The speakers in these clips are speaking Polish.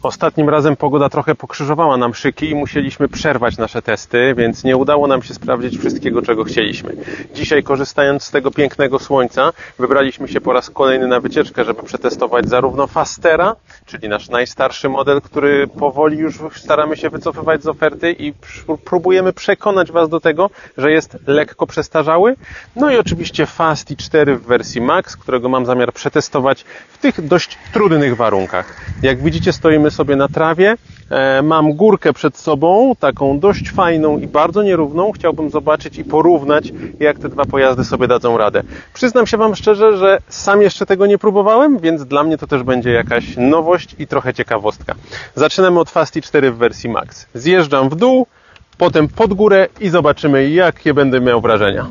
Ostatnim razem pogoda trochę pokrzyżowała nam szyki i musieliśmy przerwać nasze testy, więc nie udało nam się sprawdzić wszystkiego, czego chcieliśmy. Dzisiaj, korzystając z tego pięknego słońca, wybraliśmy się po raz kolejny na wycieczkę, żeby przetestować zarówno Fastera, czyli nasz najstarszy model, który powoli już staramy się wycofywać z oferty i próbujemy przekonać Was do tego, że jest lekko przestarzały. No i oczywiście Fasti 4 w wersji Max, którego mam zamiar przetestować w tych dość trudnych warunkach. Jak widzicie, stoimy sobie na trawie. Mam górkę przed sobą, taką dość fajną i bardzo nierówną. Chciałbym zobaczyć i porównać, jak te dwa pojazdy sobie dadzą radę. Przyznam się Wam szczerze, że sam jeszcze tego nie próbowałem, więc dla mnie to też będzie jakaś nowość i trochę ciekawostka. Zaczynamy od Fasti 4 w wersji Max. Zjeżdżam w dół, potem pod górę i zobaczymy, jakie będę miał wrażenia.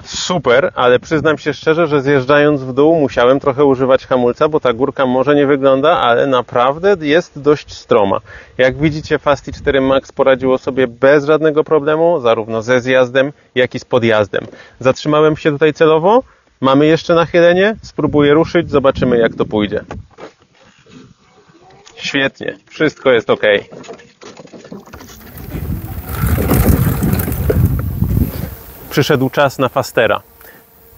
Super, ale przyznam się szczerze, że zjeżdżając w dół musiałem trochę używać hamulca, bo ta górka może nie wygląda, ale naprawdę jest dość stroma. Jak widzicie, Fasti 4 Max poradziło sobie bez żadnego problemu, zarówno ze zjazdem, jak i z podjazdem. Zatrzymałem się tutaj celowo, mamy jeszcze nachylenie, spróbuję ruszyć, zobaczymy jak to pójdzie. Świetnie, wszystko jest ok. Przyszedł czas na Fastera.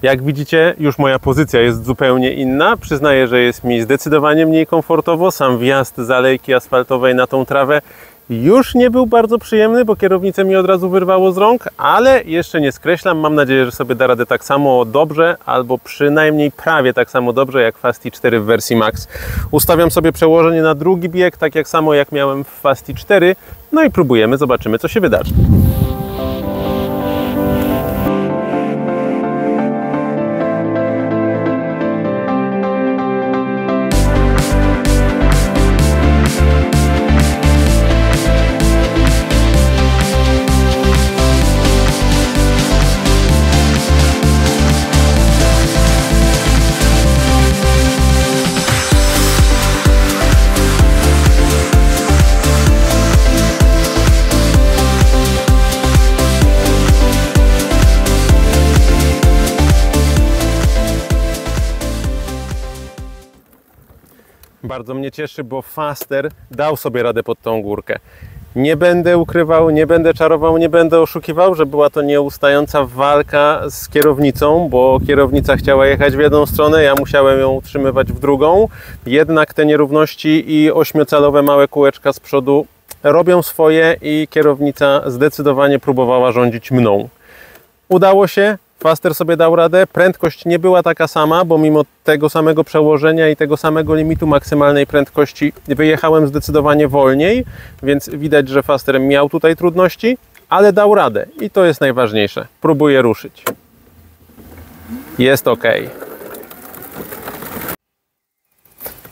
Jak widzicie, już moja pozycja jest zupełnie inna. Przyznaję, że jest mi zdecydowanie mniej komfortowo. Sam wjazd z alejki asfaltowej na tą trawę już nie był bardzo przyjemny, bo kierownicę mi od razu wyrwało z rąk, ale jeszcze nie skreślam. Mam nadzieję, że sobie da radę tak samo dobrze, albo przynajmniej prawie tak samo dobrze jak Fasti 4 w wersji Max. Ustawiam sobie przełożenie na drugi bieg, tak jak samo jak miałem w Fasti 4. No i próbujemy, zobaczymy co się wydarzy. Bardzo mnie cieszy, bo Faster dał sobie radę pod tą górkę. Nie będę ukrywał, nie będę czarował, nie będę oszukiwał, że była to nieustająca walka z kierownicą, bo kierownica chciała jechać w jedną stronę, ja musiałem ją utrzymywać w drugą. Jednak te nierówności i ośmiocalowe małe kółeczka z przodu robią swoje i kierownica zdecydowanie próbowała rządzić mną. Udało się. Faster sobie dał radę, prędkość nie była taka sama, bo mimo tego samego przełożenia i tego samego limitu maksymalnej prędkości wyjechałem zdecydowanie wolniej, więc widać, że Faster miał tutaj trudności, ale dał radę i to jest najważniejsze. Próbuję ruszyć. Jest ok.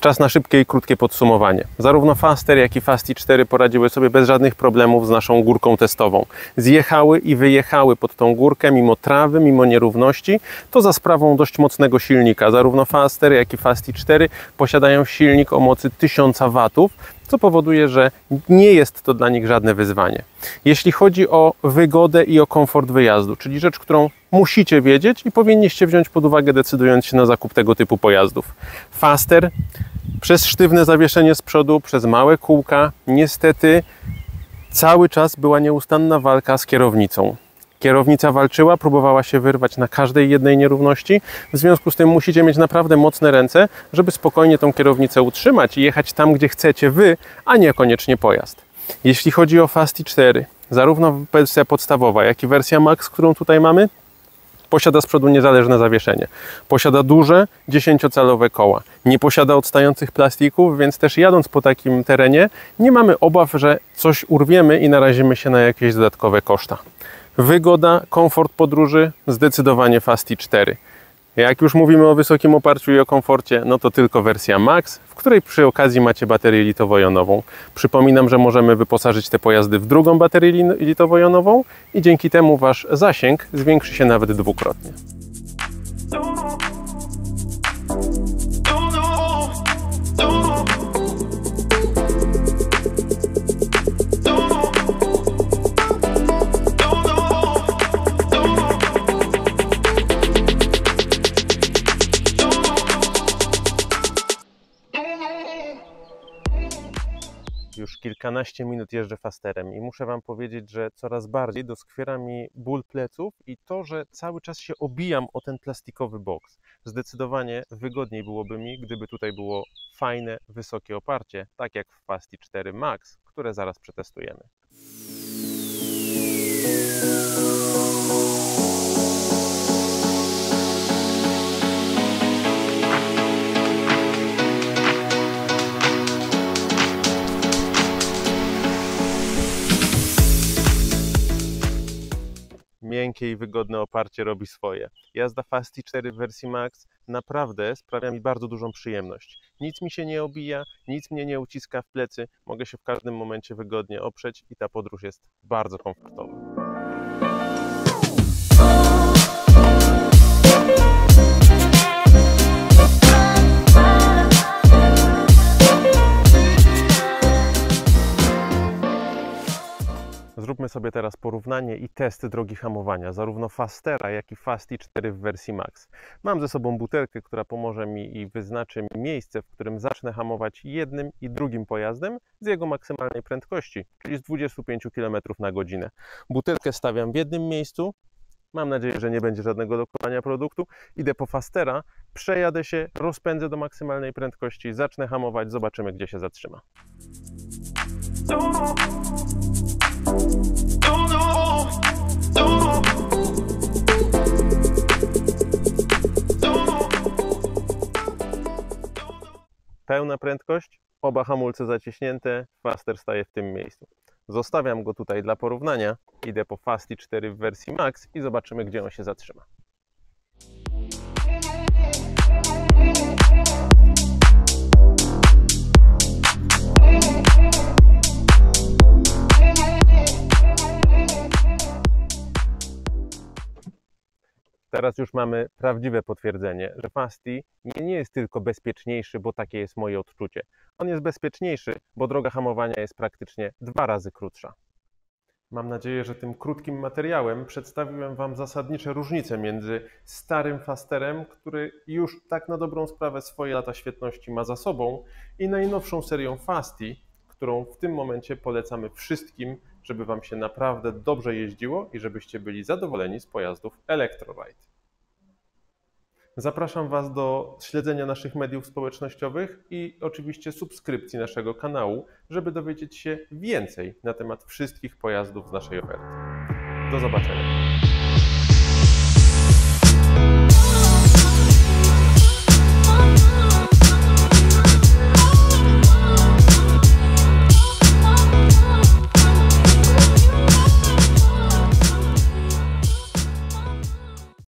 Czas na szybkie i krótkie podsumowanie. Zarówno Faster, jak i Fasti 4 poradziły sobie bez żadnych problemów z naszą górką testową. Zjechały i wyjechały pod tą górkę mimo trawy, mimo nierówności. To za sprawą dość mocnego silnika. Zarówno Faster, jak i Fasti 4 posiadają silnik o mocy 1000 W, co powoduje, że nie jest to dla nich żadne wyzwanie. Jeśli chodzi o wygodę i o komfort wyjazdu, czyli rzecz, którą musicie wiedzieć i powinniście wziąć pod uwagę, decydując się na zakup tego typu pojazdów. Faster przez sztywne zawieszenie z przodu, przez małe kółka, niestety cały czas była nieustanna walka z kierownicą. Kierownica walczyła, próbowała się wyrwać na każdej jednej nierówności. W związku z tym musicie mieć naprawdę mocne ręce, żeby spokojnie tą kierownicę utrzymać i jechać tam, gdzie chcecie wy, a niekoniecznie pojazd. Jeśli chodzi o Fasti 4, zarówno wersja podstawowa, jak i wersja Max, którą tutaj mamy, posiada z przodu niezależne zawieszenie. Posiada duże, 10-calowe koła. Nie posiada odstających plastików, więc też jadąc po takim terenie nie mamy obaw, że coś urwiemy i narazimy się na jakieś dodatkowe koszta. Wygoda, komfort podróży, zdecydowanie Fasti 4. Jak już mówimy o wysokim oparciu i o komforcie, no to tylko wersja Max, w której przy okazji macie baterię litowo-jonową. Przypominam, że możemy wyposażyć te pojazdy w drugą baterię litowo-jonową i dzięki temu Wasz zasięg zwiększy się nawet dwukrotnie. Już kilkanaście minut jeżdżę Fasterem i muszę Wam powiedzieć, że coraz bardziej doskwiera mi ból pleców i to, że cały czas się obijam o ten plastikowy boks. Zdecydowanie wygodniej byłoby mi, gdyby tutaj było fajne, wysokie oparcie, tak jak w Fasti 4 Max, które zaraz przetestujemy. Miękkie i wygodne oparcie robi swoje. Jazda Fasti 4 w wersji Max naprawdę sprawia mi bardzo dużą przyjemność. Nic mi się nie obija, nic mnie nie uciska w plecy, mogę się w każdym momencie wygodnie oprzeć i ta podróż jest bardzo komfortowa. Zróbmy sobie teraz porównanie i test drogi hamowania, zarówno Fastera, jak i Fasti 4 w wersji Max. Mam ze sobą butelkę, która pomoże mi i wyznaczy mi miejsce, w którym zacznę hamować jednym i drugim pojazdem z jego maksymalnej prędkości, czyli z 25 km na godzinę. Butelkę stawiam w jednym miejscu, mam nadzieję, że nie będzie żadnego lokowania produktu. Idę po Fastera, przejadę się, rozpędzę do maksymalnej prędkości, zacznę hamować, zobaczymy, gdzie się zatrzyma. Pełna prędkość, oba hamulce zaciśnięte, Faster staje w tym miejscu. Zostawiam go tutaj dla porównania, idę po Fasti 4 w wersji Max i zobaczymy, gdzie on się zatrzyma. Teraz już mamy prawdziwe potwierdzenie, że Fasti nie jest tylko bezpieczniejszy, bo takie jest moje odczucie. On jest bezpieczniejszy, bo droga hamowania jest praktycznie 2 razy krótsza. Mam nadzieję, że tym krótkim materiałem przedstawiłem Wam zasadnicze różnice między starym Fasterem, który już tak na dobrą sprawę swoje lata świetności ma za sobą, i najnowszą serią Fasti, którą w tym momencie polecamy wszystkim, żeby Wam się naprawdę dobrze jeździło i żebyście byli zadowoleni z pojazdów Electroride. Zapraszam Was do śledzenia naszych mediów społecznościowych i oczywiście subskrypcji naszego kanału, żeby dowiedzieć się więcej na temat wszystkich pojazdów z naszej oferty. Do zobaczenia.